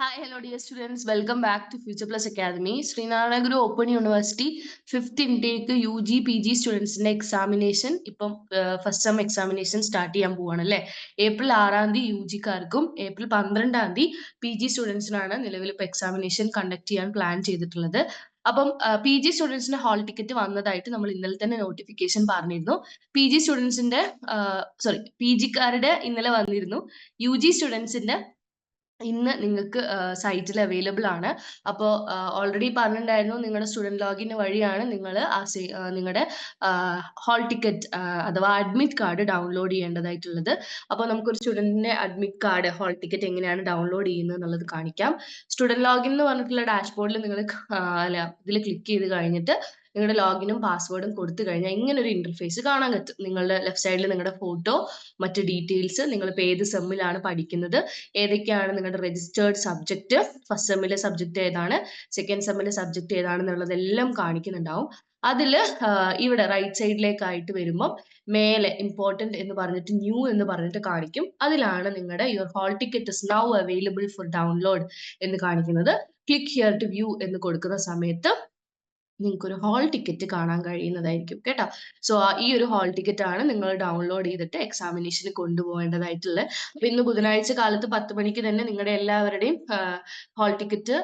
Hi, hello dear students. Welcome back to Future Plus Academy. Srinarayana Guru Open University 5th intake UG PG സ്റ്റുഡൻസിന്റെ examination ഇപ്പം first sem examination start ചെയ്യാൻ പോവാണ് അല്ലേ. April 6-ാം തീയതി U ജിക്കാർക്കും April 12-ാം തീയതി P G സ്റ്റുഡൻസിനാണ് നിലവിൽ ഇപ്പോൾ examination conduct ചെയ്യാൻ പ്ലാൻ ചെയ്തിട്ടുള്ളത്. അപ്പം പി ജി സ്റ്റുഡൻസിന്റെ ഹാൾ ടിക്കറ്റ് വന്നതായിട്ട് നമ്മൾ ഇന്നലെ തന്നെ നോട്ടിഫിക്കേഷൻ പറഞ്ഞിരുന്നു. പി ജി സ്റ്റുഡൻസിന്റെ പി ജിക്കാരുടെ ഇന്നലെ വന്നിരുന്നു. യു ജി സ്റ്റുഡൻസിന്റെ ഇന്ന് നിങ്ങൾക്ക് സൈറ്റിൽ അവൈലബിൾ ആണ്. അപ്പോൾ ഓൾറെഡി പറഞ്ഞിട്ടുണ്ടായിരുന്നു നിങ്ങളുടെ സ്റ്റുഡന്റ് ലോഗിൻ വഴിയാണ് നിങ്ങൾ നിങ്ങളുടെ ഹാൾ ടിക്കറ്റ് അഥവാ അഡ്മിറ്റ് കാർഡ് ഡൗൺലോഡ് ചെയ്യേണ്ടതായിട്ടുള്ളത്. അപ്പോൾ നമുക്കൊരു സ്റ്റുഡന്റിന്റെ അഡ്മിറ്റ് കാർഡ് ഹാൾ ടിക്കറ്റ് എങ്ങനെയാണ് ഡൗൺലോഡ് ചെയ്യുന്നത് എന്നുള്ളത് കാണിക്കാം. സ്റ്റുഡന്റ് ലോഗിൻ എന്ന് പറഞ്ഞിട്ടുള്ള ഡാഷ്ബോർഡിൽ നിങ്ങൾ അല്ല ഇതിൽ ക്ലിക്ക് ചെയ്ത് കഴിഞ്ഞിട്ട് നിങ്ങളുടെ ലോഗിനും പാസ്വേഡും കൊടുത്തു കഴിഞ്ഞാൽ ഇങ്ങനെ ഒരു ഇന്റർഫേസ് കാണാൻ പറ്റും. നിങ്ങളുടെ ലെഫ്റ്റ് സൈഡിൽ നിങ്ങളുടെ ഫോട്ടോ, മറ്റ് ഡീറ്റെയിൽസ്, നിങ്ങളിപ്പോൾ ഏത് സെമ്മിലാണ് പഠിക്കുന്നത്, ഏതൊക്കെയാണ് നിങ്ങളുടെ രജിസ്റ്റേർഡ് സബ്ജക്റ്റ്, ഫസ്റ്റ് സെമ്മിലെ സബ്ജക്റ്റ് ഏതാണ്, സെക്കൻഡ് സെമ്മിലെ സബ്ജക്റ്റ് ഏതാണെന്നുള്ളതെല്ലാം കാണിക്കുന്നുണ്ടാവും. അതിൽ ഇവിടെ റൈറ്റ് സൈഡിലേക്കായിട്ട് വരുമ്പം മേലെ ഇമ്പോർട്ടന്റ് എന്ന് പറഞ്ഞിട്ട് ന്യൂ എന്ന് പറഞ്ഞിട്ട് കാണിക്കും. അതിലാണ് നിങ്ങളുടെ your hall ticket is now available for download എന്ന് കാണിക്കുന്നത്. ക്ലിക്ക് ഹിയർ ടു വ്യൂ എന്ന് കൊടുക്കുന്ന സമയത്ത് നിങ്ങൾക്ക് ഒരു ഹാൾ ടിക്കറ്റ് കാണാൻ കഴിയുന്നതായിരിക്കും കേട്ടോ. സോ ഈ ഒരു ഹാൾ ടിക്കറ്റ് ആണ് നിങ്ങൾ ഡൗൺലോഡ് ചെയ്തിട്ട് എക്സാമിനേഷന് കൊണ്ടുപോകേണ്ടതായിട്ടുള്ളത്. അപ്പൊ ഇന്ന് ബുധനാഴ്ച കാലത്ത് 10 മണിക്ക് തന്നെ നിങ്ങളുടെ എല്ലാവരുടെയും ഹാൾ ടിക്കറ്റ്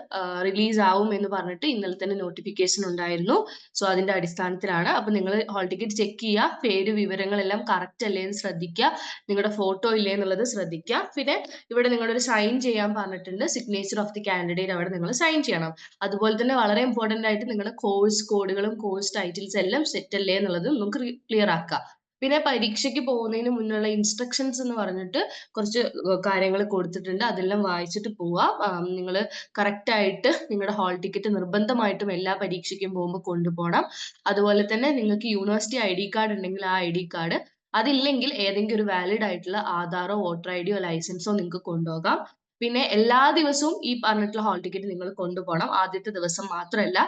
റിലീസ് ആവും എന്ന് പറഞ്ഞിട്ട് ഇന്നലെ തന്നെ നോട്ടിഫിക്കേഷൻ ഉണ്ടായിരുന്നു. സോ അതിന്റെ അടിസ്ഥാനത്തിലാണ്. അപ്പൊ നിങ്ങൾ ഹാൾ ടിക്കറ്റ് ചെക്ക് ചെയ്യുക, പേര് വിവരങ്ങളെല്ലാം കറക്റ്റ് അല്ലേ എന്ന് ശ്രദ്ധിക്കുക, നിങ്ങളുടെ ഫോട്ടോ ഇല്ലേ എന്നുള്ളത് ശ്രദ്ധിക്കുക. പിന്നെ ഇവിടെ നിങ്ങളൊരു സൈൻ ചെയ്യാൻ പറഞ്ഞിട്ടുണ്ട്, സിഗ്നേച്ചർ ഓഫ് ദി കാൻഡിഡേറ്റ് അവിടെ നിങ്ങൾ സൈൻ ചെയ്യണം. അതുപോലെ തന്നെ വളരെ ഇമ്പോർട്ടന്റ് ആയിട്ട് നിങ്ങളുടെ കോഴ്സ് കോഡുകളും കോഴ്സ് ടൈറ്റിൽസ് എല്ലാം സെറ്റ് അല്ലേ എന്നുള്ളത് നമുക്ക് ക്ലിയർ ആക്കാം. പിന്നെ പരീക്ഷയ്ക്ക് പോകുന്നതിന് മുന്നുള്ള ഇൻസ്ട്രക്ഷൻസ് എന്ന് പറഞ്ഞിട്ട് കുറച്ച് കാര്യങ്ങൾ കൊടുത്തിട്ടുണ്ട്. അതെല്ലാം വായിച്ചിട്ട് പോവാം. നിങ്ങൾ കറക്റ്റ് ആയിട്ട് നിങ്ങളുടെ ഹാൾ ടിക്കറ്റ് നിർബന്ധമായിട്ടും എല്ലാ പരീക്ഷയ്ക്കും പോകുമ്പോൾ കൊണ്ടുപോകണം. അതുപോലെ തന്നെ നിങ്ങൾക്ക് യൂണിവേഴ്സിറ്റി ഐ ഡി കാർഡ് ഉണ്ടെങ്കിൽ ആ ഐ ഡി കാർഡ്, അതില്ലെങ്കിൽ ഏതെങ്കിലും ഒരു വാലിഡ് ആയിട്ടുള്ള ആധാറോ വോട്ടർ ഐ ഡിയോ ലൈസൻസോ നിങ്ങൾക്ക് കൊണ്ടുപോകാം. പിന്നെ എല്ലാ ദിവസവും ഈ പറഞ്ഞിട്ടുള്ള ഹാൾ ടിക്കറ്റ് നിങ്ങൾ കൊണ്ടുപോകണം. ആദ്യത്തെ ദിവസം മാത്രമല്ല,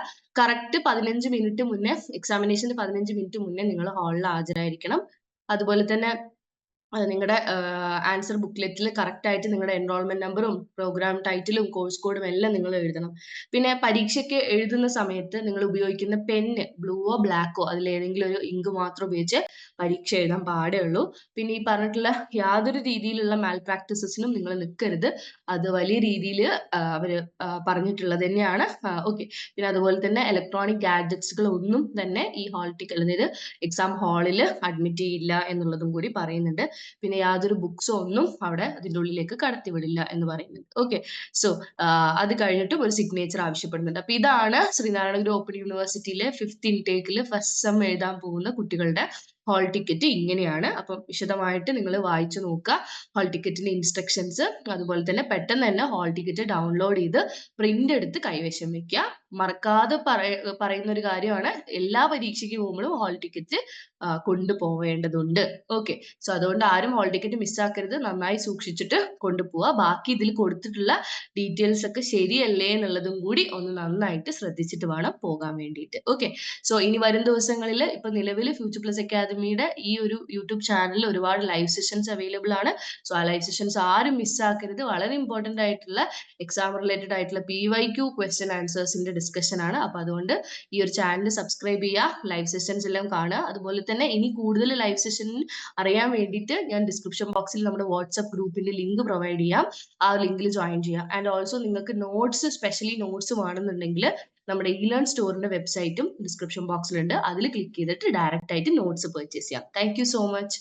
കറക്റ്റ് 15 മിനിറ്റ് മുന്നേ, എക്സാമിനേഷന് 15 മിനിറ്റ് മുന്നേ നിങ്ങൾ ഹാളിൽ ഹാജരായിരിക്കണം. അതുപോലെ തന്നെ നിങ്ങളുടെ ആൻസർ ബുക്ക്ലെറ്റിൽ കറക്റ്റ് ആയിട്ട് നിങ്ങളുടെ എൻറോൾമെന്റ് നമ്പറും പ്രോഗ്രാം ടൈറ്റിലും കോഴ്സ് കോഡും എല്ലാം നിങ്ങൾ എഴുതണം. പിന്നെ പരീക്ഷയ്ക്ക് എഴുതുന്ന സമയത്ത് നിങ്ങൾ ഉപയോഗിക്കുന്ന പെന്ന് ബ്ലൂവോ ബ്ലാക്കോ അതിലേതെങ്കിലും ഒരു ഇങ്ക് മാത്രം ഉപയോഗിച്ച് പരീക്ഷ എഴുതാൻ പാടേ ഉള്ളൂ. പിന്നെ ഈ പറഞ്ഞിട്ടുള്ള യാതൊരു രീതിയിലുള്ള മാൽ പ്രാക്ടീസസിനും നിങ്ങൾ നിൽക്കരുത്. അത് വലിയ രീതിയിൽ അവർ പറഞ്ഞിട്ടുള്ളത് തന്നെയാണ്. ഓക്കെ. പിന്നെ അതുപോലെ തന്നെ ഇലക്ട്രോണിക് ഗാഡ്ജറ്റ്സുകൾ ഒന്നും തന്നെ ഈ ഹാൾ ടിക്കറ്റ്, അതായത് എക്സാം ഹാളിൽ അഡ്മിറ്റ് ചെയ്യില്ല എന്നുള്ളതും കൂടി പറയുന്നുണ്ട്. പിന്നെ യാതൊരു ബുക്സോ ഒന്നും അവിടെ അതിൻ്റെ ഉള്ളിലേക്ക് കടത്തിവിടില്ല എന്ന് പറയുന്നുണ്ട്. ഓക്കെ. സോ അത് കഴിഞ്ഞിട്ടും ഒരു സിഗ്നേച്ചർ ആവശ്യപ്പെടുന്നുണ്ട്. അപ്പൊ ഇതാണ് ശ്രീനാരായണ ഗുരു ഓപ്പൺ യൂണിവേഴ്സിറ്റിയിലെ 5th ഇൻടേക്കിൽ ഫസ്റ്റ് സെം എഴുതാൻ പോകുന്ന കുട്ടികളുടെ ഹാൾ ടിക്കറ്റ് ഇങ്ങനെയാണ്. അപ്പം വിശദമായിട്ട് നിങ്ങൾ വായിച്ചു നോക്കുക ഹാൾ ടിക്കറ്റിന്റെ ഇൻസ്ട്രക്ഷൻസ്. അതുപോലെ തന്നെ പെട്ടെന്ന് തന്നെ ഹാൾ ടിക്കറ്റ് ഡൗൺലോഡ് ചെയ്ത് പ്രിന്റ് എടുത്ത് കൈവശം വെക്കുക. മറക്കാതെ പറയുന്ന ഒരു കാര്യമാണ്, എല്ലാ പരീക്ഷയ്ക്ക് പോകുമ്പോഴും ഹാൾ ടിക്കറ്റ് കൊണ്ടുപോവേണ്ടതുണ്ട്. ഓക്കെ. സോ അതുകൊണ്ട് ആരും ഹാൾ ടിക്കറ്റ് മിസ്സാക്കരുത്, നന്നായി സൂക്ഷിച്ചിട്ട് കൊണ്ടുപോവുക. ബാക്കി ഇതിൽ കൊടുത്തിട്ടുള്ള ഡീറ്റെയിൽസ് ഒക്കെ ശരിയല്ലേ എന്നുള്ളതും കൂടി ഒന്ന് നന്നായിട്ട് ശ്രദ്ധിച്ചിട്ട് വേണം പോകാൻ വേണ്ടിയിട്ട്. ഓക്കെ. സോ ഇനി വരും ദിവസങ്ങളിൽ ഇപ്പൊ നിലവിൽ ഫ്യൂച്ചർ പ്ലസ് അക്കാദമിയുടെ ഈ ഒരു യൂട്യൂബ് ചാനലിൽ ഒരുപാട് ലൈവ് സെഷൻസ് അവൈലബിൾ ആണ്. സോ ആ ലൈവ് സെഷൻസ് ആരും മിസ്സാക്കരുത്. വളരെ ഇമ്പോർട്ടന്റ് ആയിട്ടുള്ള എക്സാം റിലേറ്റഡ് ആയിട്ടുള്ള PYQ ക്വസ്റ്റ്യൻ ആൻസേഴ്സിന്റെ ഡിസ്കഷൻ ആണ്. അപ്പൊ അതുകൊണ്ട് ഈ ഒരു ചാനൽ സബ്സ്ക്രൈബ് ചെയ്യുക, ലൈവ് സെഷൻസ് എല്ലാം കാണുക. അതുപോലെ തന്നെ ഇനി കൂടുതൽ ലൈവ് സെഷൻ അറിയാൻ വേണ്ടിയിട്ട് ഞാൻ ഡിസ്ക്രിപ്ഷൻ ബോക്സിൽ നമ്മുടെ വാട്സ്ആപ്പ് ഗ്രൂപ്പിന്റെ ലിങ്ക് പ്രൊവൈഡ് ചെയ്യാം. ആ ലിങ്കിൽ ജോയിൻ ചെയ്യാം. ആൻഡ് ഓൾസോ നിങ്ങൾക്ക് നോട്ട്സ്, സ്പെഷ്യലി നോട്ട്സ് വേണമെന്നുണ്ടെങ്കിൽ നമ്മുടെ ഇലേൺ സ്റ്റോറിന്റെ വെബ്സൈറ്റും ഡിസ്ക്രിപ്ഷൻ ബോക്സിലുണ്ട്. അതിൽ ക്ലിക്ക് ചെയ്തിട്ട് ഡയറക്റ്റ് ആയിട്ട് നോട്ട്സ് പർച്ചേസ് ചെയ്യാം. Thank you so much.